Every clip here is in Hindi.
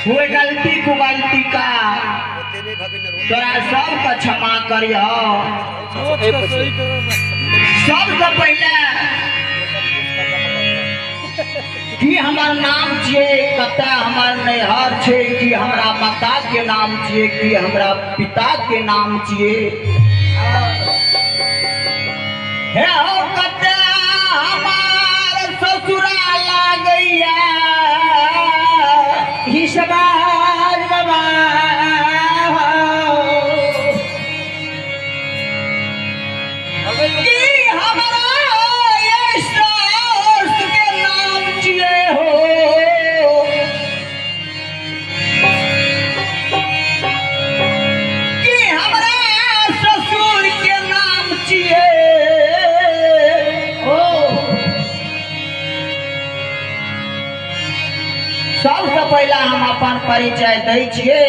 हुए गलती को गलती का तोरा सबका क्षमा करियो। सबसे पहले कि हमार नाम छे कते हमार नैहर छे कि हमरा माता के नाम छे कि हमरा पिता के नाम छे हे हो कते हमार ससुराल लागैया हिसबाज बाबा कि हमरा ये सास के नाम छिए हो कि हमरा ससुर के नाम छिए हो। सबसे पहला हम अपन परिचय दै छिए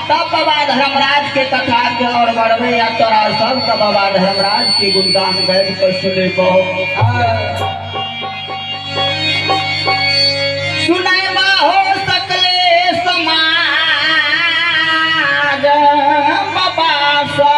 तब बाबा धर्मराज के कथा के और बढ़वे या तोरा सबके बाबा धर्मराज के गुणगान गाबि के सुने को सुनाय मा हो सकले समाज बाबा सा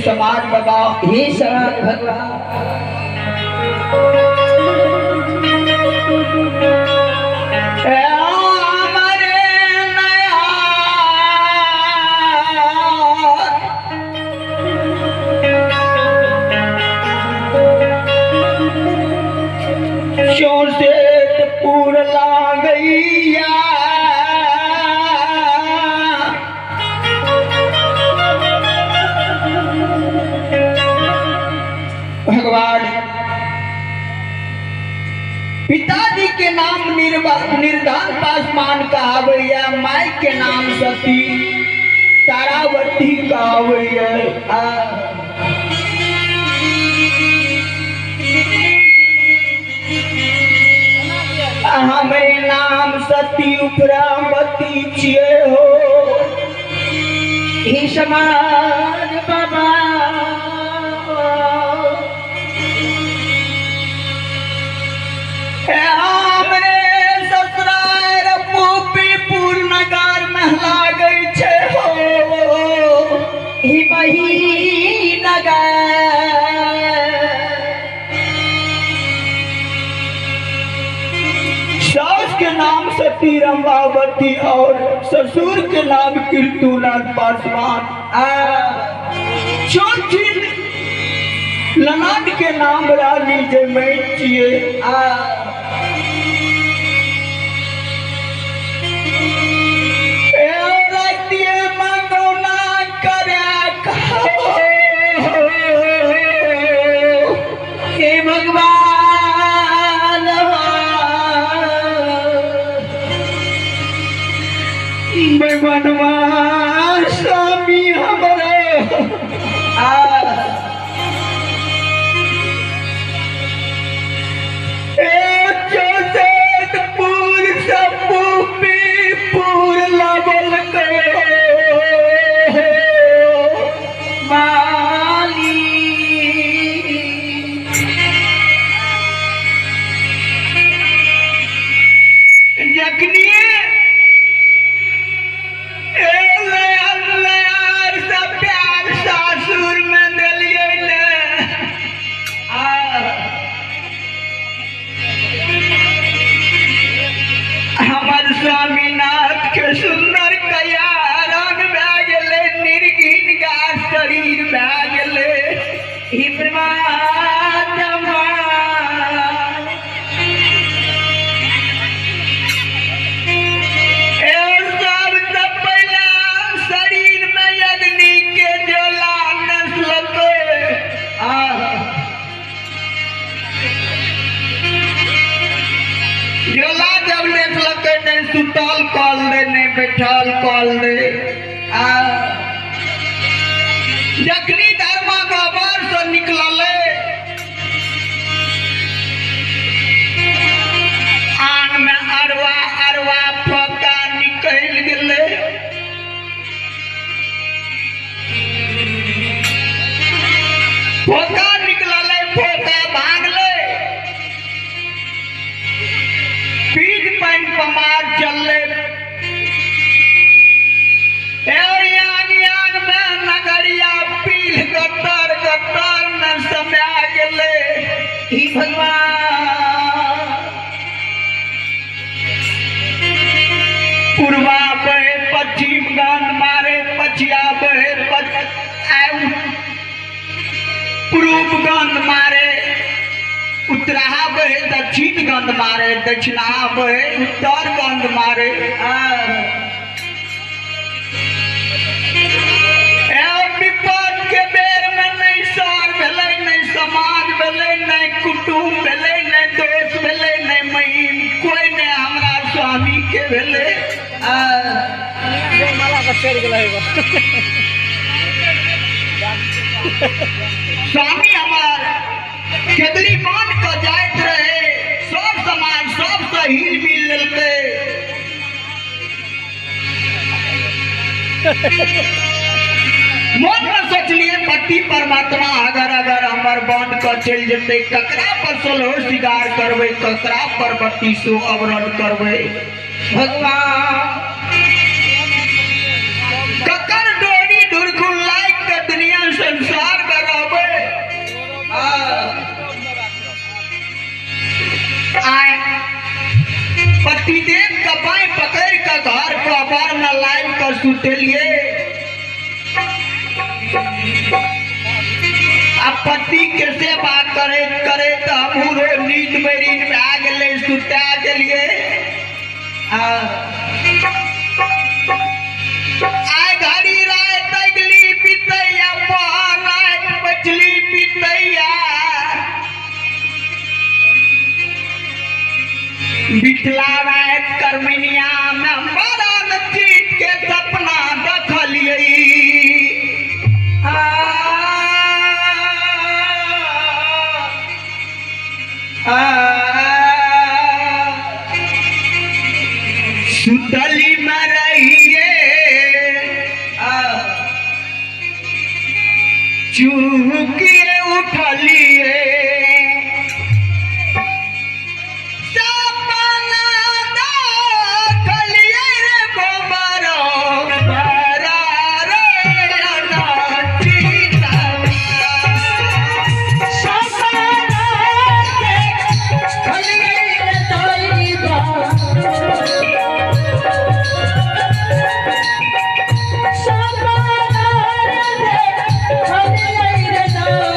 समाज बाबा हे समाज भगवान पूर ला गैया भगवान पिताजी के नाम निर्धन पासवान कहावैया, माई के नाम सती तारावती कहावैया। हमारे नाम सती उपरामती छिए हो हे समाज बाबा हमरे ससुराल पूपीपुर नगर में लागै छे हो हे बही नगर सास के नाम सती रंबावती और ससुर के नाम कीर्तुनाथ पासवान। छोटी ननद के नाम रानी जमै छिए। मनवा स्वामी हमारे जोसेफपुर पूपीपुर लबल के माली जखनिए स्वामीनाथ के सुंदर कया रंग भए गेले, निर्गीन गाछ शरीर भए गेले। हे परमात्मा सबसे पहला शरीर में अग्नि के ज्वाला नस्लके। ज्वाला जब नेसलके नहीं सुतल कल दे नहीं बैठल कल दे। जखनी धर्मा गोबर से निकलले आंग में अरवा अरवा फोका निकल गेले। फोका निकलले, फोका भागले, पीठ पैंट पमार चलले। याग में नगरिया पील गतर गतर में समा गेले। हे भगवान पूर्वा बहे पश्चिम गंध मारे, पछिया बहे पूर्व गंध मारे, उत्तरा बहे दक्षिण गंध मारे, दक्षिणा बहे उत्तर गंध मारे। विपद के बेर में नहीं सार भेले, नहीं समाज भेले, नहीं कुटुंब भेले, नहीं दोस्त भेले, नहीं महीन कोई नहीं हमरा स्वामी के भेले। स्वामी हमार केदली बांध के जाइत रहे, सब समाज सब से हिल मिल लेलके। मन में सोचलिए पति परमात्मा अगर हमार बांध कर चल जते, ककरा पर सोलो सिगार करबे, ककरा पर बत्ती सो अवरण करबे। भगवान ककर डोरी ढुरखुल लाइक के दुनिया संसार पतिदेव का बाई पकड़ कर घर को अबर में लाइव कर सुतेलिए। अब पति के सेवा करे करे तो हमरो नींद में आ गए सुता दिलिए। आय घड़ी रात अगली पितैया रात बचली पितैया बिचला रात करमिनिया में बड़ा चीज के सपना देखलिए। सुतली में रहिए चूकिए उठलिए सपना देखलिए रे गोबरो बरा रे अनचिता सपना देखलिए रे दैवा सपना देखलिए रे दैवा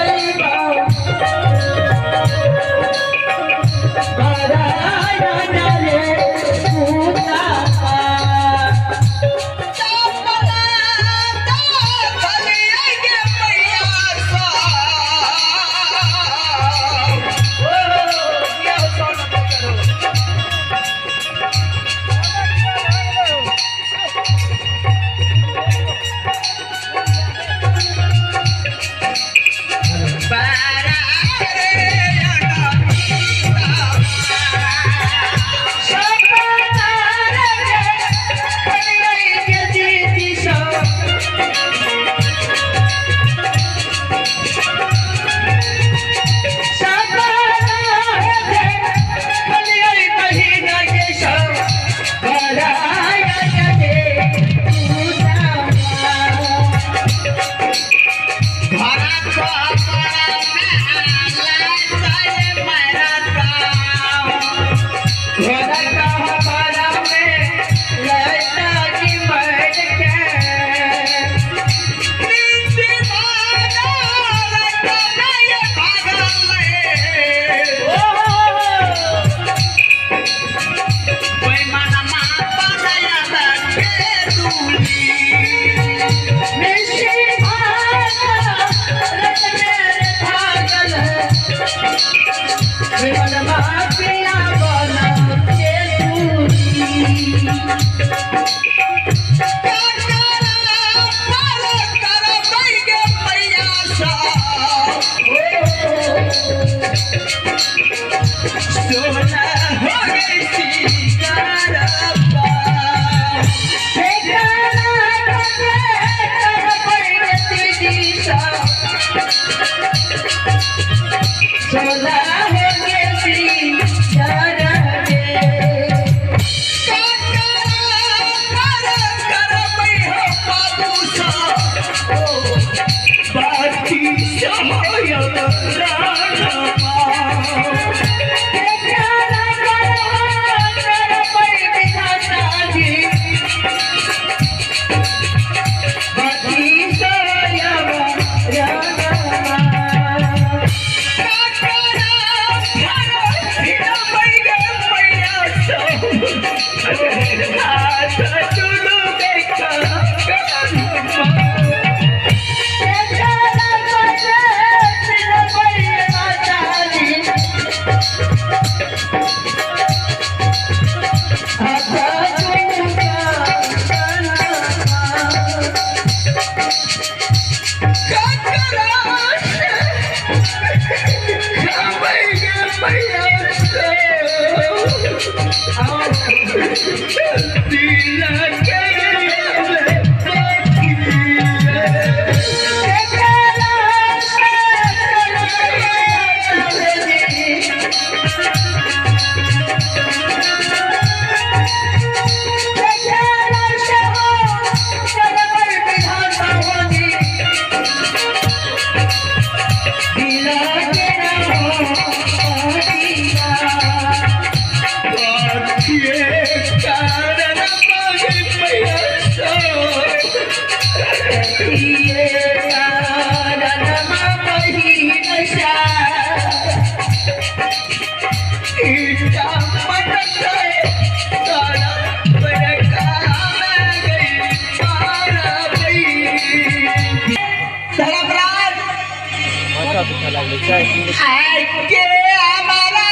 आके हमारा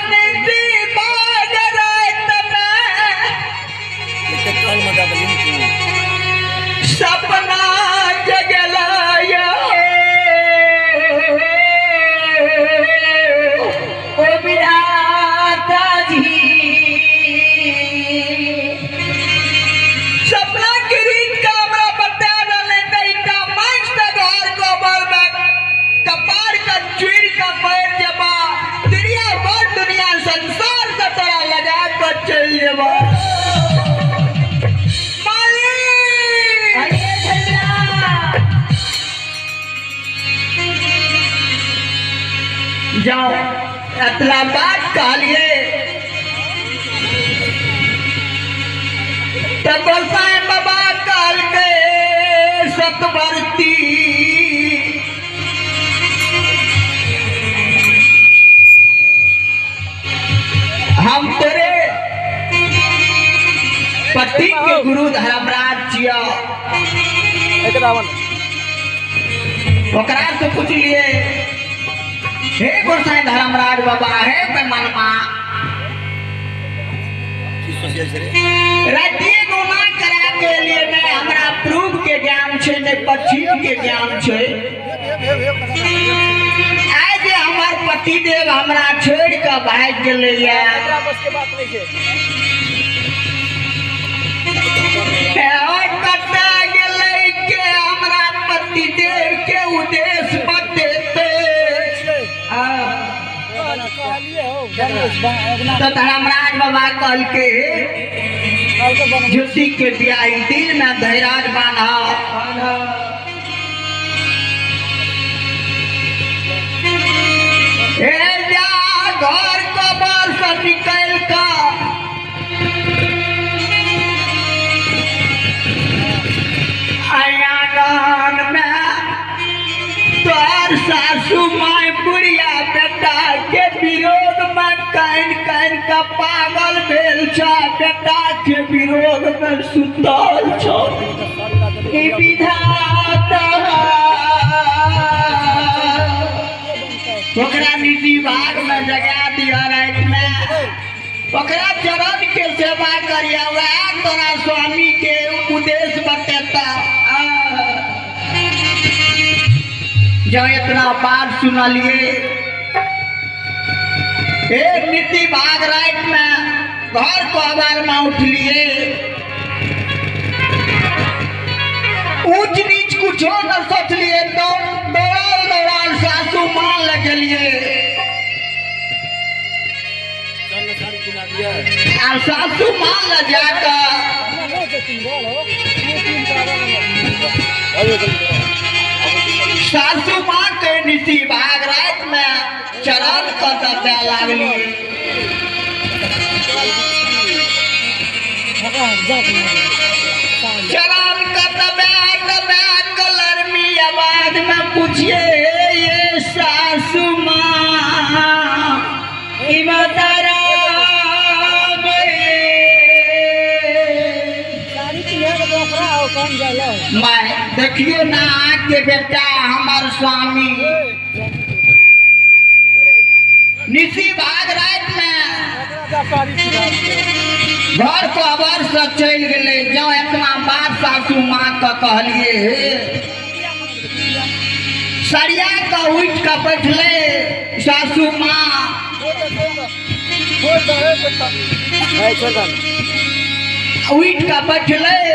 निजी बाग रात में सपना जगलाया ओ विधाता जी सपना की रीत का हमरा बता डाले दैता मस्त घर को बरबा कपार का चीर का पैर जबा दुनिया भर दुनिया संसार का तोरा लगा कर चल जबा जाओ इतना बात कहलिए तब गोसाई बाबा काल के सतवर्ती हम तेरे पति के गुरु धर्मराज जिया ओकरा से पूछ लिए हे गोसाई धर्मराज बाबा हे बेमनमा रातिए गुना करा के लिए मैं हमरा प्रूफ के ज्ञान छे ने पश्चिम के ज्ञान छे आज हमार पति देव हमरा छोड़ के भाग गेले या और कता गेले के हमरा पति देव के उद्देश्य बतेते तो धर्मराज बाबा कल के ज्योति के बियाही दिल में धैराज बांधा जा घर को बाहर से निकल का आंगन में तोर सासू माई बुढ़िया बेटा के विरोध में कान कान का पागल भेल छ बेटा के विरोध में सुतल छ ई विधाता ओकरा निजी भाग में जगा दिया रात में ओकरा चरण के सेवा करिया वह तोरा स्वामी के उद्देश्य बतेता जो इतना बात सुनलिए एक नीति भाग रात में घर को आवाज में उठलिए ऊंच नीच कुछ न सोचलिए तो दौड़ाल सासू मान लगलिए और सासू मान ल जाकर सासू माँ के नीति भाग रात में चरण कर दबे लागली चरण कर दबे दबे कलरमी आवाज में पूछिए ये सासू माँ इमतारा मैं देखियो ना के बेटा हमार स्वामी निसी भाग रात में घर को अबर से चल गए जो इतना बात सासू माँ का कहलिए सरिया का उठ का बैठले सासू माँ उठ का बैठले